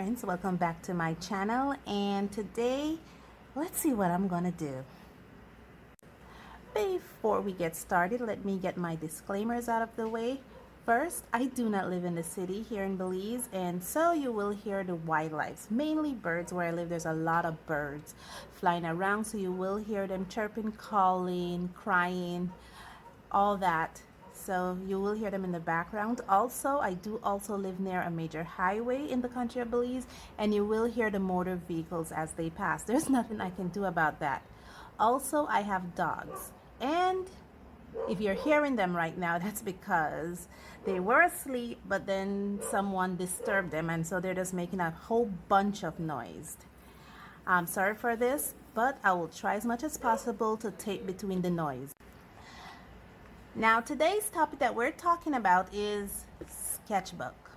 friends, welcome back to my channel, and today let's see what I'm gonna do. Before we get started, let me get my disclaimers out of the way. First, I do not live in the city here in Belize, and so you will hear the wildlife, mainly birds. Where I live, there's a lot of birds flying around, so you will hear them chirping, calling, crying, all that. So you will hear them in the background. Also, I do also live near a major highway in the country of Belize, and you will hear the motor vehicles as they pass. There's nothing I can do about that. Also, I have dogs, and if you're hearing them right now, that's because they were asleep, but then someone disturbed them, and so they're just making a whole bunch of noise. I'm sorry for this, but I will try as much as possible to take between the noise. Now, today's topic that we're talking about is sketchbook.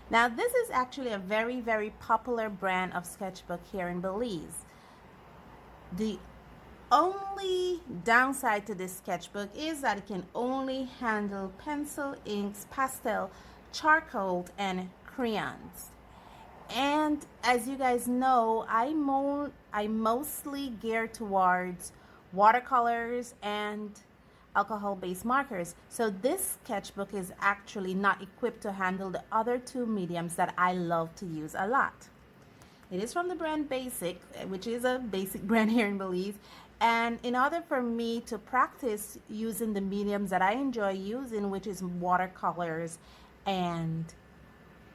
Now, this is actually a very, very popular brand of sketchbook here in Belize. The only downside to this sketchbook is that it can only handle pencil, inks, pastel, charcoal, and crayons. And as you guys know, I mostly gear towards watercolors and alcohol-based markers. So this sketchbook is actually not equipped to handle the other two mediums that I love to use a lot. It is from the brand Basic, which is a basic brand here in Belize. And in order for me to practice using the mediums that I enjoy using, which is watercolors and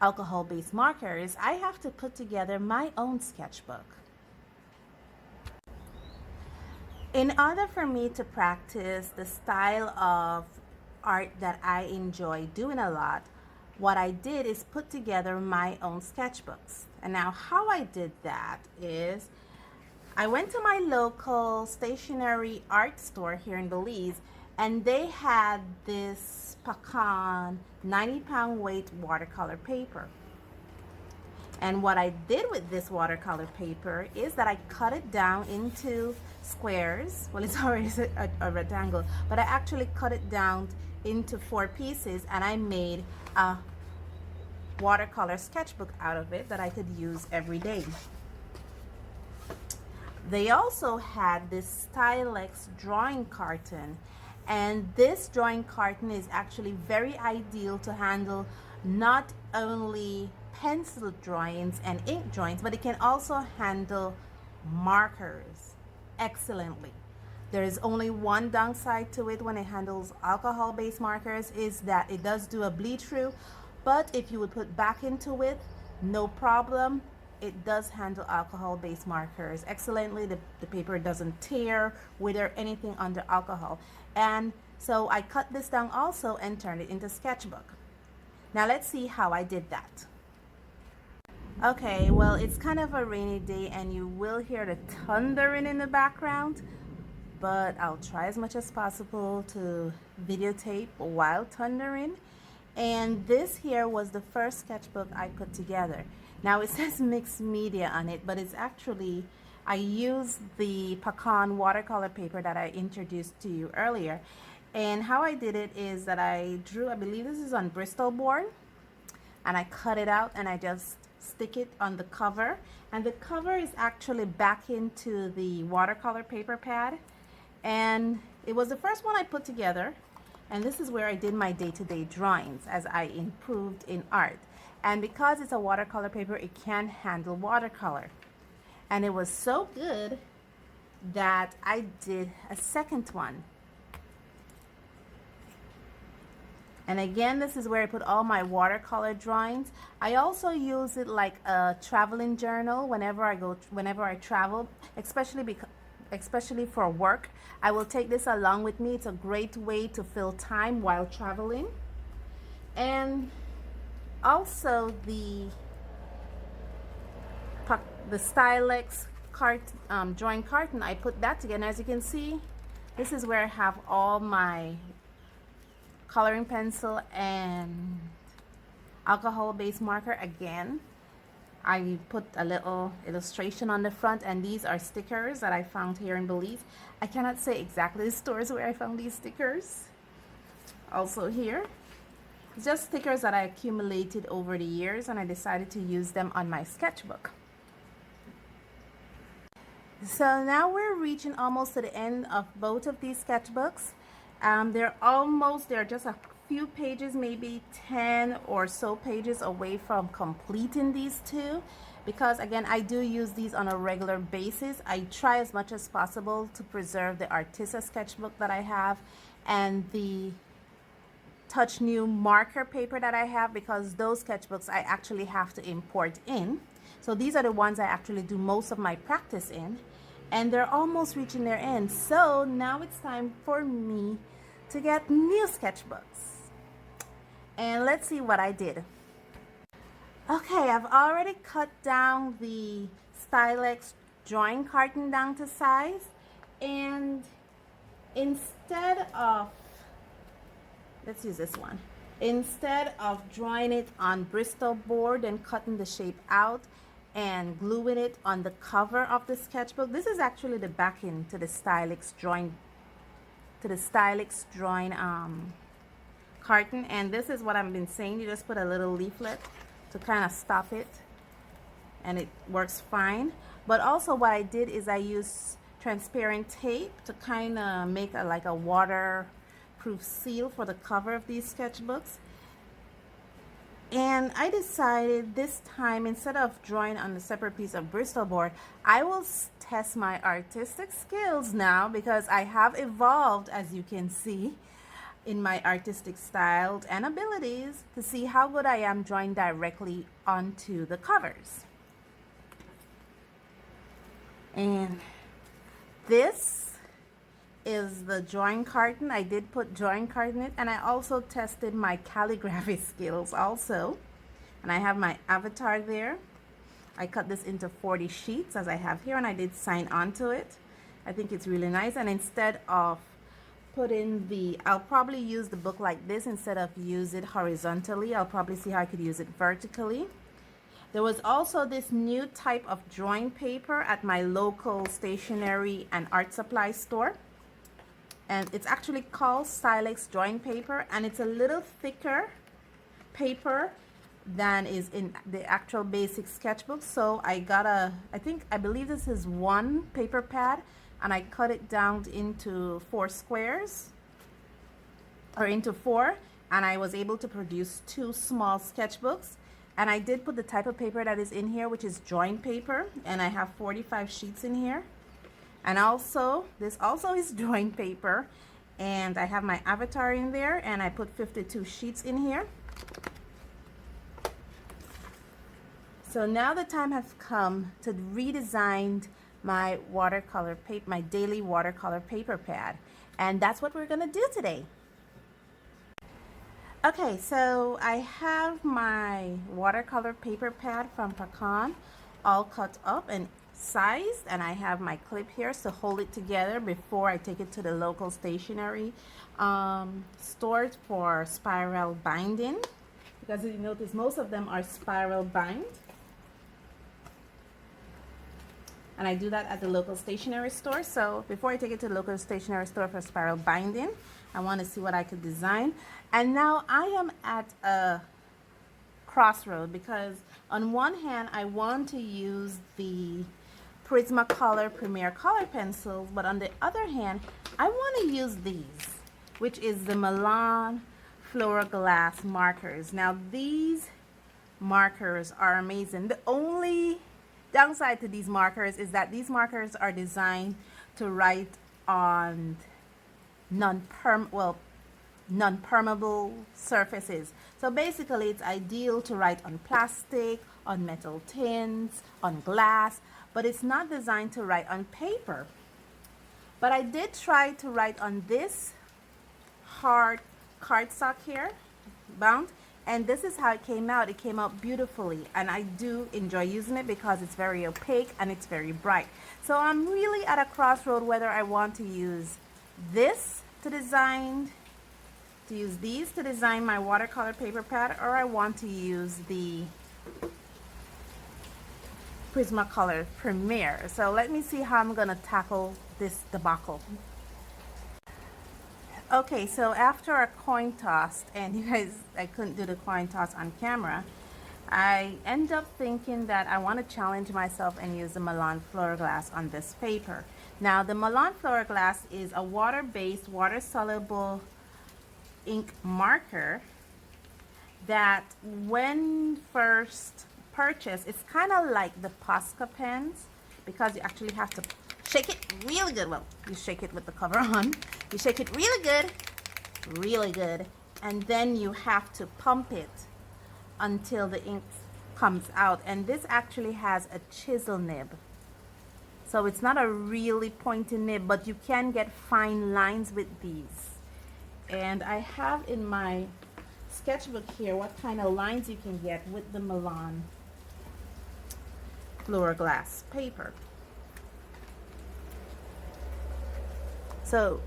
alcohol-based markers, I have to put together my own sketchbook. In order for me to practice the style of art that I enjoy doing a lot, what I did is put together my own sketchbooks. And now how I did that is I went to my local stationery art store here in Belize, and they had this Pacon 90-pound weight watercolor paper. And what I did with this watercolor paper is that I cut it down into squares. Well, it's already a rectangle, but I actually cut it down into 4 pieces, and I made a watercolor sketchbook out of it that I could use every day. They also had this Stylex drawing carton, and this drawing carton is actually very ideal to handle not only pencil drawings and ink drawings, but it can also handle markers excellently. There is only one downside to it when it handles alcohol-based markers, is that it does do a bleed through, but if you would put back into it, no problem. It does handle alcohol-based markers excellently. The paper doesn't tear, wither, anything under alcohol. And so I cut this down also and turned it into sketchbook. Now let's see how I did that. Okay, well, it's kind of a rainy day and you will hear the thundering in the background, but I'll try as much as possible to videotape while thundering. And this here was the first sketchbook I put together. Now it says mixed media on it, but it's actually, I used the Pacon watercolor paper that I introduced to you earlier. And how I did it is that I drew, I believe this is on Bristol board, and I cut it out and I just stick it on the cover, and the cover is actually back into the watercolor paper pad, and it was the first one I put together. And this is where I did my day-to-day drawings as I improved in art. And because it's a watercolor paper, it can handle watercolor. And it was so good that I did a second one. And again, this is where I put all my watercolor drawings. I also use it like a traveling journal whenever I travel, especially for work. I will take this along with me. It's a great way to fill time while traveling. And also the Stylex drawing carton, I put that together. And as you can see, this is where I have all my coloring pencil and alcohol-based marker. Again, I put a little illustration on the front, and these are stickers that I found here in Belize. I cannot say exactly the stores where I found these stickers. Also here, just stickers that I accumulated over the years, and I decided to use them on my sketchbook. So now we're reaching almost to the end of both of these sketchbooks. They're just a few pages, maybe 10 or so pages away from completing these two, because again, I do use these on a regular basis. I try as much as possible to preserve the Artista sketchbook that I have and the Touch New marker paper that I have, because those sketchbooks I actually have to import in. So these are the ones I actually do most of my practice in, and they're almost reaching their end. So now it's time for me to get new sketchbooks. And let's see what I did. Okay, I've already cut down the Stylex drawing carton down to size, and instead of, let's use this one. Instead of drawing it on Bristol board and cutting the shape out and gluing it on the cover of the sketchbook, this is actually the backing to the Stylex drawing carton, and this is what I've been saying. You just put a little leaflet to kind of stop it, and it works fine. But also what I did is I used transparent tape to kind of make like a waterproof seal for the cover of these sketchbooks. And I decided this time, instead of drawing on a separate piece of Bristol board, I will test my artistic skills now, because I have evolved, as you can see, in my artistic style and abilities, to see how good I am drawing directly onto the covers. And this is the drawing carton. I did put drawing carton in it, and I also tested my calligraphy skills also. And I have my avatar there. I cut this into 40 sheets as I have here, and I did sign onto it. I think it's really nice. And instead of I'll probably use the book like this instead of use it horizontally. I'll probably see how I could use it vertically. There was also this new type of drawing paper at my local stationery and art supply store, and it's actually called Stylex drawing paper, and it's a little thicker paper than is in the actual basic sketchbook. So I believe this is one paper pad, and I cut it down into 4 squares, or into 4, and I was able to produce 2 small sketchbooks. And I did put the type of paper that is in here, which is drawing paper, and I have 45 sheets in here. And also, this also is drawing paper, and I have my avatar in there, and I put 52 sheets in here. So now the time has come to redesign my watercolor paper, my daily watercolor paper pad, and that's what we're gonna do today. Okay, so I have my watercolor paper pad from Pacon all cut up and sized, and I have my clip here to hold it together before I take it to the local stationery store for spiral binding, because as you notice, most of them are spiral bind. And I do that at the local stationery store. So before I take it to the local stationery store for spiral binding, I want to see what I could design. And now I am at a crossroad, because on one hand, I want to use the Prismacolor Premier Color pencils, but on the other hand, I want to use these, which is the Milan Fluoglass markers. Now these markers are amazing. The only downside to these markers is that these markers are designed to write on non-permeable surfaces. So basically it's ideal to write on plastic, on metal tins, on glass, but it's not designed to write on paper. But I did try to write on this hard cardstock here, bound, and this is how it came out. It came out beautifully, and I do enjoy using it because it's very opaque and it's very bright. So I'm really at a crossroad whether I want to use this to use these to design my watercolor paper pad, or I want to use the Prismacolor Premier. So let me see how I'm gonna tackle this debacle. Okay, so after a coin toss, and you guys, I couldn't do the coin toss on camera, I end up thinking that I want to challenge myself and use the Milan Fluoglass on this paper. Now, the Milan Fluoglass is a water-based, water-soluble ink marker that when first purchased, it's kind of like the Posca pens because you actually have to shake it really good. Well, you shake it with the cover on. You shake it really good, and then you have to pump it until the ink comes out. And this actually has a chisel nib. So it's not a really pointy nib, but you can get fine lines with these. And I have in my sketchbook here what kind of lines you can get with the Milan Fluoglass paper. So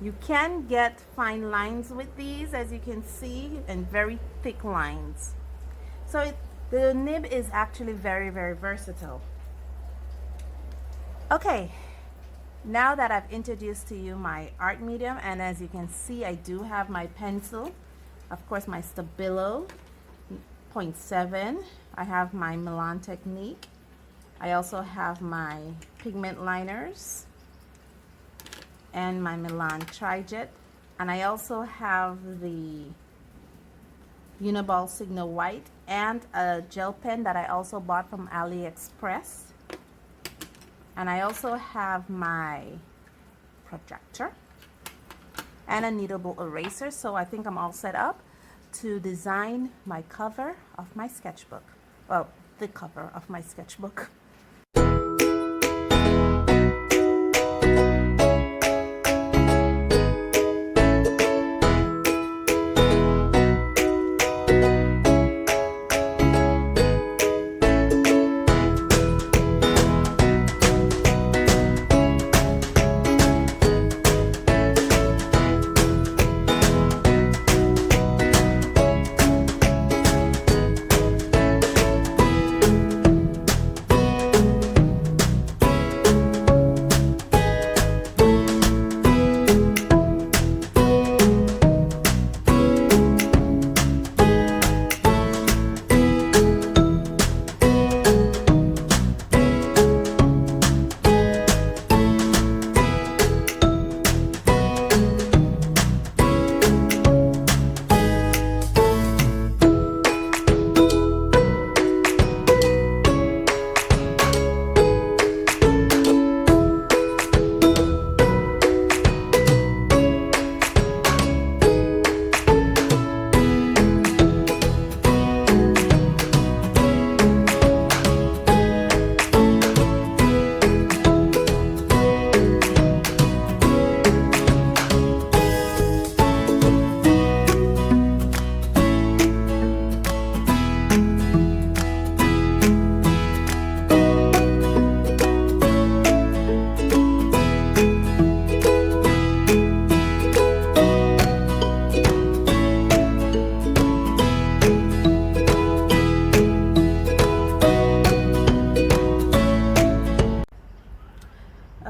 you can get fine lines with these, as you can see, and very thick lines. So the nib is actually very versatile. Okay, now that I've introduced to you my art medium, and as you can see, I do have my pencil, of course my Stabilo 0.7. I have my Milan Technique. I also have my Pigment Liners and my Milan Tri-Jet, and I also have the Uniball Signo White and a gel pen that I also bought from AliExpress. And I also have my projector and a kneadable eraser. So I think I'm all set up to design my cover of my sketchbook. Well, the cover of my sketchbook.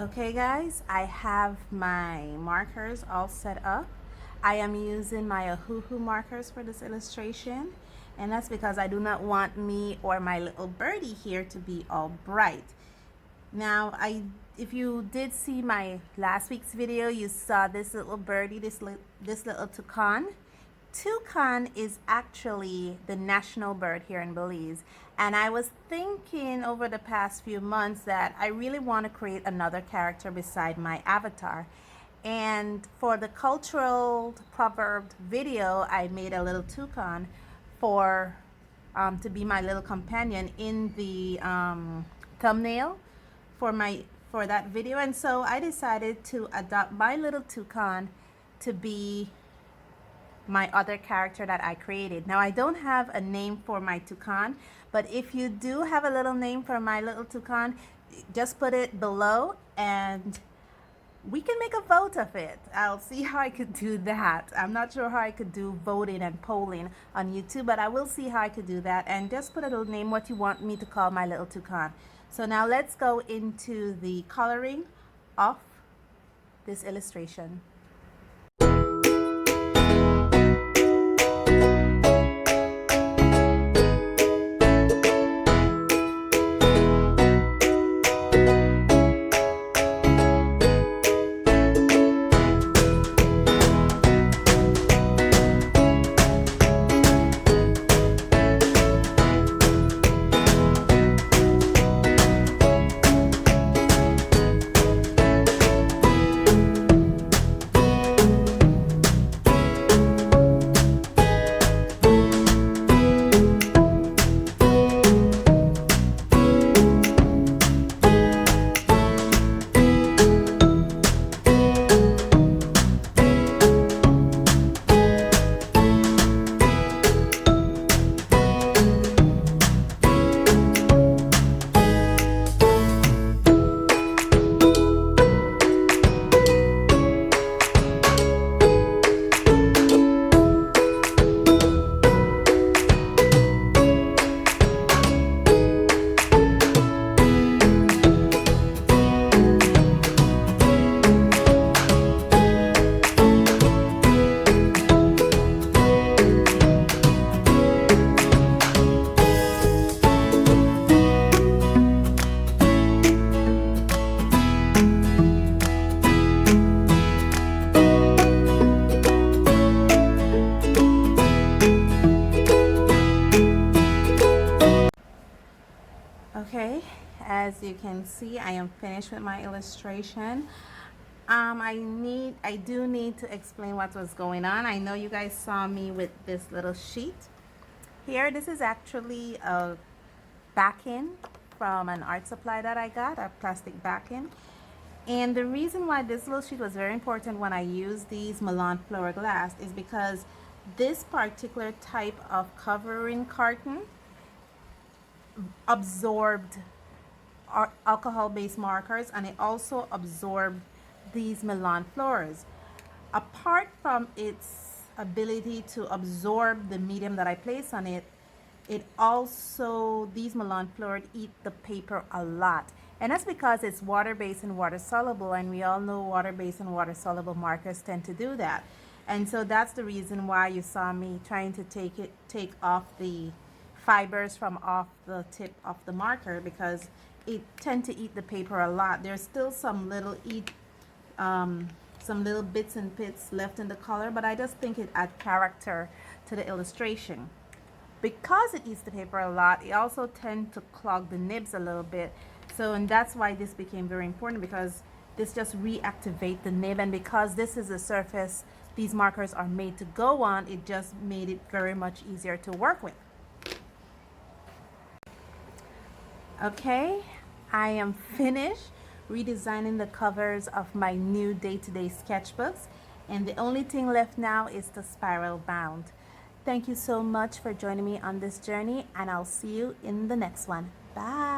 Okay guys, I have my markers all set up. I am using my Ohuhu markers for this illustration, and that's because I do not want me or my little birdie here to be all bright. Now, if you did see my last week's video, you saw this little birdie, this little toucan. Toucan is actually the national bird here in Belize, and I was thinking over the past few months that I really want to create another character beside my avatar. And for the cultural proverb video, I made a little toucan for to be my little companion in the thumbnail for that video, and so I decided to adopt my little toucan to be my other character that I created. Now, I don't have a name for my toucan, but if you do have a little name for my little toucan, just put it below and we can make a vote of it. I'll see how I could do that. I'm not sure how I could do voting and polling on YouTube, but I will see how I could do that, and just put a little name what you want me to call my little toucan. So now let's go into the coloring of this illustration. as you can see, I am finished with my illustration. I do need to explain what was going on. I know you guys saw me with this little sheet here. This is actually a backing from an art supply that I got, a plastic backing. And the reason why this little sheet was very important when I used these Milan Fluoglass is because this particular type of covering carton absorbed alcohol-based markers, and it also absorbed these Milan Fluors. Apart from its ability to absorb the medium that I place on it, it also, these Milan Fluor eat the paper a lot. And that's because it's water-based and water-soluble, and we all know water-based and water-soluble markers tend to do that. And so that's the reason why you saw me trying to take off the fibers from off the tip of the marker, because it tend to eat the paper a lot. There's still some little some little bits and bits left in the color, but I just think it adds character to the illustration. Because it eats the paper a lot, it also tends to clog the nibs a little bit. So, and that's why this became very important, because this just reactivate the nib, and because this is a surface these markers are made to go on, it just made it very much easier to work with. Okay, I am finished redesigning the covers of my new day-to-day sketchbooks, and the only thing left now is the spiral bound. Thank you so much for joining me on this journey, and I'll see you in the next one. Bye.